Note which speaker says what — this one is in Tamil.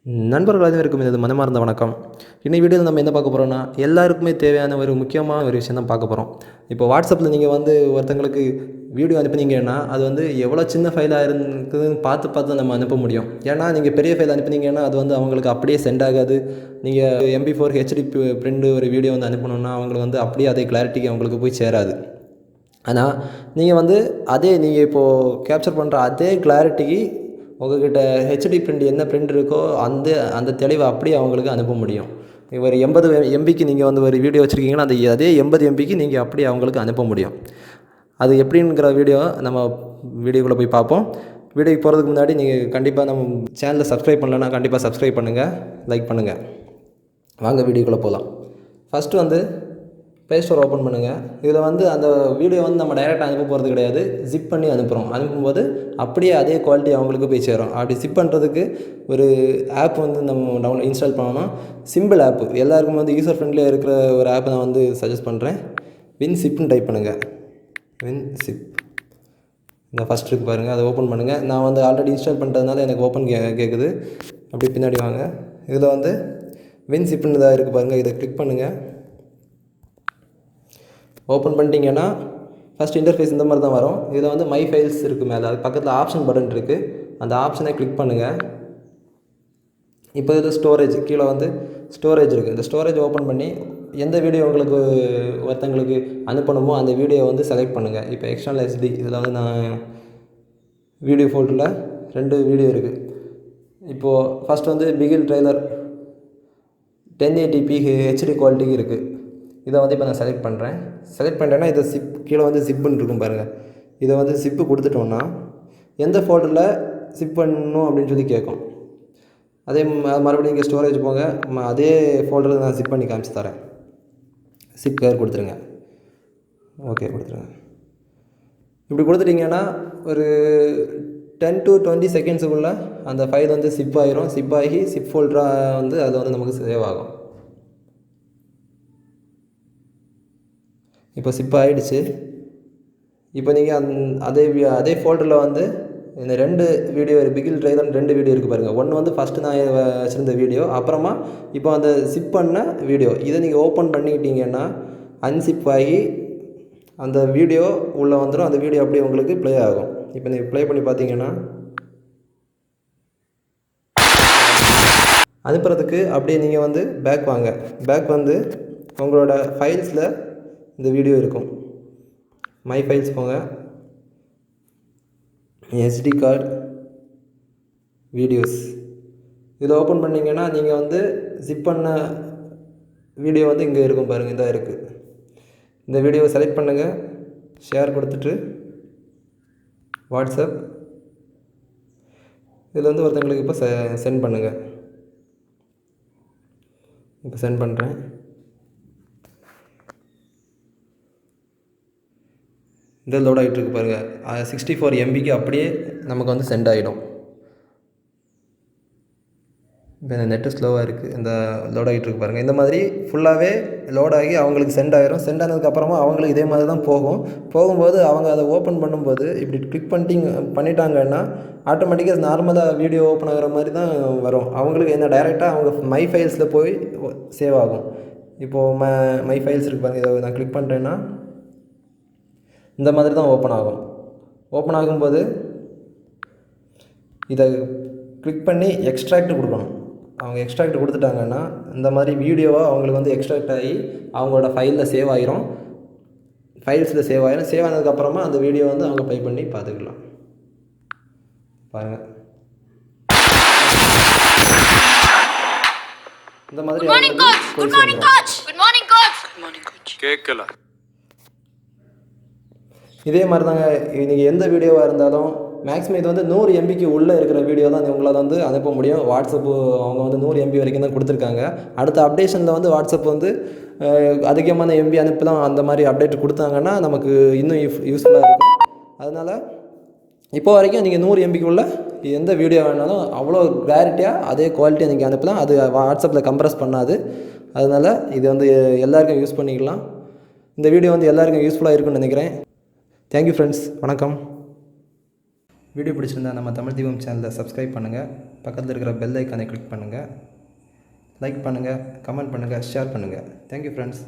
Speaker 1: நண்பர்கள் அனைவருக்கும் இது மனமார்ந்த வணக்கம். இன்னைக்கு வீடியோவில் நம்ம என்ன பார்க்க போகிறோம்னா, எல்லாருக்குமே தேவையான ஒரு முக்கியமான ஒரு விஷயம் தான் பார்க்க போகிறோம். இப்போ வாட்ஸ்அப்பில் நீங்கள் ஒருத்தங்களுக்கு வீடியோ அனுப்புனீங்கன்னா, அது எவ்வளோ சின்ன ஃபைலாக இருக்குதுன்னு பார்த்து நம்ம அனுப்ப முடியும். ஏன்னா நீங்கள் பெரிய ஃபைல் அனுப்புனீங்கன்னா, அது அவங்களுக்கு அப்படியே சென்ட் ஆகாது. நீங்கள் MP4 HD பிரிண்ட் ஒரு வீடியோ அனுப்பணுன்னா, அவங்களுக்கு அப்படியே அதே கிளாரிட்டிக்கு அவங்களுக்கு போய் சேராது. ஆனால் நீங்கள் நீங்கள் இப்போது கேப்சர் பண்ணுற அதே கிளாரிட்டிக்கு உங்கள்கிட்ட ஹெச்டி பிரிண்ட் என்ன பிரிண்ட் இருக்கோ அந்த தெளிவை அப்படியே அவங்களுக்கு அனுப்ப முடியும். ஒரு 80 MBக்கு நீங்கள் ஒரு வீடியோ வச்சுருக்கீங்கன்னா, அதே 80 MBக்கு நீங்கள் அப்படியே அவங்களுக்கு அனுப்ப முடியும். அது எப்படிங்கிற வீடியோ நம்ம வீடியோக்குள்ளே போய் பார்ப்போம். வீடியோக்கு போகிறதுக்கு முன்னாடி நீங்கள் கண்டிப்பாக நம்ம சேனலை சப்ஸ்கிரைப் பண்ணலைன்னா கண்டிப்பாக சப்ஸ்கிரைப் பண்ணுங்கள், லைக் பண்ணுங்கள். வாங்க வீடியோக்குள்ளே போகலாம். ஃபஸ்ட்டு ப்ளே ஸ்டோர் ஓப்பன் பண்ணுங்கள். இதில் அந்த வீடியோ நம்ம டைரெக்டாக அனுப்ப போகிறது கிடையாது, ஜிப் பண்ணி அனுப்புகிறோம். அனுப்பும்போது அப்படியே அதே குவாலிட்டி அவங்களுக்கு போய் சேரும். அப்படி ஜிப் பண்ணுறதுக்கு ஒரு ஆப் நம்ம இன்ஸ்டால் பண்ணணும். சிம்பிள் ஆப்பு, எல்லாருக்கும் யூசர் ஃப்ரெண்ட்லியாக இருக்கிற ஒரு ஆப்பை நான் சஜஸ்ட் பண்ணுறேன். WinZipன்னு டைப் பண்ணுங்கள். WinZip இந்த ஃபஸ்ட் இருக்கு பாருங்கள், அதை ஓப்பன் பண்ணுங்கள். நான் ஆல்ரெடி இன்ஸ்டால் பண்ணுறதுனால எனக்கு ஓப்பன் கேட்குது. அப்படி பின்னாடி வாங்க. இதில் WinZipன்னு தான் இருக்குது பாருங்கள், இதை கிளிக் பண்ணுங்கள். ஓப்பன் பண்ணிட்டீங்கன்னா ஃபஸ்ட் இன்டர்ஃபேஸ் இந்த மாதிரி தான் வரும். இதில் மை ஃபைல்ஸ் இருக்குது மேலே, அது பக்கத்தில் ஆப்ஷன் பட்டன் இருக்குது. அந்த ஆப்ஷனை கிளிக் பண்ணுங்கள். இப்போ இதில் ஸ்டோரேஜ் கீழே ஸ்டோரேஜ் இருக்குது. இந்த ஸ்டோரேஜ் ஓப்பன் பண்ணி எந்த வீடியோ உங்களுக்கு ஒருத்தங்களுக்கு அனுப்பணுமோ அந்த வீடியோ செலக்ட் பண்ணுங்கள். இப்போ எக்ஸ்டர்னல் SD இதில் நான் வீடியோ ஃபோல்டரில் 2 வீடியோ இருக்குது. இப்போது first Bigil trailer 1080p HD குவாலிட்டிக்கு இருக்குது. இதை இப்போ நான் செலக்ட் பண்ணுறேன். செலக்ட் பண்ணுறேன்னா இதை கீழே ஜிப்புன்னு இருக்கும் பாருங்கள். இதை ஜிப்பு கொடுத்துட்டோன்னா எந்த ஃபோல்டரில் ஜிப் பண்ணணும் அப்படின்னு சொல்லி கேட்கும். அதே மறுபடியும் இங்கே ஸ்டோரேஜ் போங்க, அதே ஃபோல்டரில் நான் ஜிப் பண்ணி காமிச்சு தரேன். ஜிப் கேர் கொடுத்துருங்க. ஓகே கொடுத்துருங்க. இப்படி கொடுத்துட்டிங்கன்னா ஒரு 10 to 20 செகண்ட்ஸுக்குள்ளே அந்த ஃபைல் ஜிப் ஆகிரும். ஜிப் ஆகி ஜிப் ஃபோல்டராக அது நமக்கு சேவ் ஆகும். இப்போ ஜிப் ஆகிடுச்சு. இப்போ நீங்கள் அதே ஃபோல்டரில் இந்த 2 வீடியோ பிகில் ட்ரெய்லர் 2 வீடியோ இருக்குது பாருங்கள். ஒன்று ஃபஸ்ட்டு நான் வச்சுருந்த வீடியோ, அப்புறமா இப்போ அந்த ஜிப் பண்ண வீடியோ. இதை நீங்கள் ஓப்பன் பண்ணிக்கிட்டீங்கன்னா அன்சிப் ஆகி அந்த வீடியோ உள்ளே வந்துடும். அந்த வீடியோ அப்படியே உங்களுக்கு ப்ளே ஆகும். இப்போ நீங்கள் ப்ளே பண்ணி பார்த்தீங்கன்னா அனுப்புறதுக்கு அப்படியே நீங்கள் பேக் வாங்க. பேக் உங்களோட ஃபைல்ஸில் இந்த வீடியோ இருக்கும். மை ஃபைல்ஸ் போங்க, SD கார்டு, வீடியோஸ். இதை ஓப்பன் பண்ணிங்கன்னா நீங்கள் ஜிப் பண்ண வீடியோ இங்கே இருக்கும் பாருங்கள், இதாக இருக்குது. இந்த வீடியோவை செலக்ட் பண்ணுங்கள், ஷேர் கொடுத்துட்டு வாட்ஸ்அப் இதில் ஒருத்தங்களுக்கு இப்போ சென்ட் பண்ணுங்கள். இப்போ சென்ட் பண்ணுறேன். இந்த லோட் ஆகிட்டு இருக்கு பாருங்கள். 64 MBக்கு அப்படியே நமக்கு சென்ட் ஆகிடும். இப்போ இந்த நெட்டு ஸ்லோவாக இருக்குது, இந்த லோட் ஆகிட்டு இருக்கு பாருங்கள். இந்த மாதிரி ஃபுல்லாகவே லோட் ஆகி அவங்களுக்கு சென்ட் ஆகிடும். சென்ட் ஆனதுக்கப்புறமா அவங்களுக்கு இதே மாதிரி தான் போகும்போது அவங்க அதை ஓப்பன் பண்ணும்போது இப்படி கிளிக் பண்ணிட்டாங்கன்னா ஆட்டோமேட்டிக்காக நார்மலாக வீடியோ ஓப்பன் ஆகிற மாதிரி தான் வரும். அவங்களுக்கு என்ன டைரெக்டாக அவங்க மை ஃபைல்ஸில் போய் சேவ் ஆகும். இப்போது மை ஃபைல்ஸ் இருக்கு பாருங்கள், இதை நான் கிளிக் பண்ணுறேன்னா இந்த மாதிரி தான் ஓப்பன் ஆகும். ஓப்பன் ஆகும்போது இதை கிளிக் பண்ணி எக்ஸ்ட்ராக்ட் கொடுக்கணும். அவங்க எக்ஸ்ட்ராக்ட் கொடுத்துட்டாங்கன்னா இந்த மாதிரி வீடியோவாக அவங்களுக்கு எக்ஸ்ட்ராக்ட் ஆகி அவங்களோட ஃபைலில் சேவ் ஆகிரும். ஃபைல்ஸில் சேவ் ஆகிரும். சேவ் ஆனதுக்கப்புறமா அந்த வீடியோ அவங்க ப்ளே பண்ணி பார்த்துக்கலாம். பாருங்கள், இந்த மாதிரி
Speaker 2: கேட்கல.
Speaker 1: இதே மாதிரி தாங்க நீங்கள் எந்த வீடியோவாக இருந்தாலும் மேக்ஸிமம் இது 100 MBக்கு உள்ளே இருக்கிற வீடியோ தான் உங்களால் அனுப்ப முடியும். வாட்ஸ்அப்பு அவங்க 100 MB வரைக்கும் தான் கொடுத்துருக்காங்க. அடுத்த அப்டேஷனில் வாட்ஸ்அப் அதிகமான MB அனுப்பலாம். அந்த மாதிரி அப்டேட் கொடுத்தாங்கன்னா நமக்கு இன்னும் யூஸ்ஃபுல்லாக இருக்கும். அதனால் இப்போ வரைக்கும் நீங்கள் 100 MBக்கு உள்ள எந்த வீடியோ வேணாலும் அவ்வளோ கிளாரிட்டியாக அதே குவாலிட்டியாக நீங்கள் அனுப்பலாம். அது வாட்ஸ்அப்பில் கம்ப்ரஸ் பண்ணாது. அதனால் இது எல்லாருக்கும் யூஸ் பண்ணிக்கலாம். இந்த வீடியோ எல்லாருக்கும் யூஸ்ஃபுல்லாக இருக்குன்னு நினைக்கிறேன். தேங்க்யூ ஃப்ரெண்ட்ஸ், வணக்கம். வீடியோ பிடிச்சிருந்தா நம்ம தமிழ் தீபம் சேனலை சப்ஸ்கிரைப் பண்ணுங்கள், பக்கத்தில் இருக்கிற பெல் ஐக்கானை கிளிக் பண்ணுங்கள், லைக் பண்ணுங்கள், கமெண்ட் பண்ணுங்கள், ஷேர் பண்ணுங்கள். Thank you friends.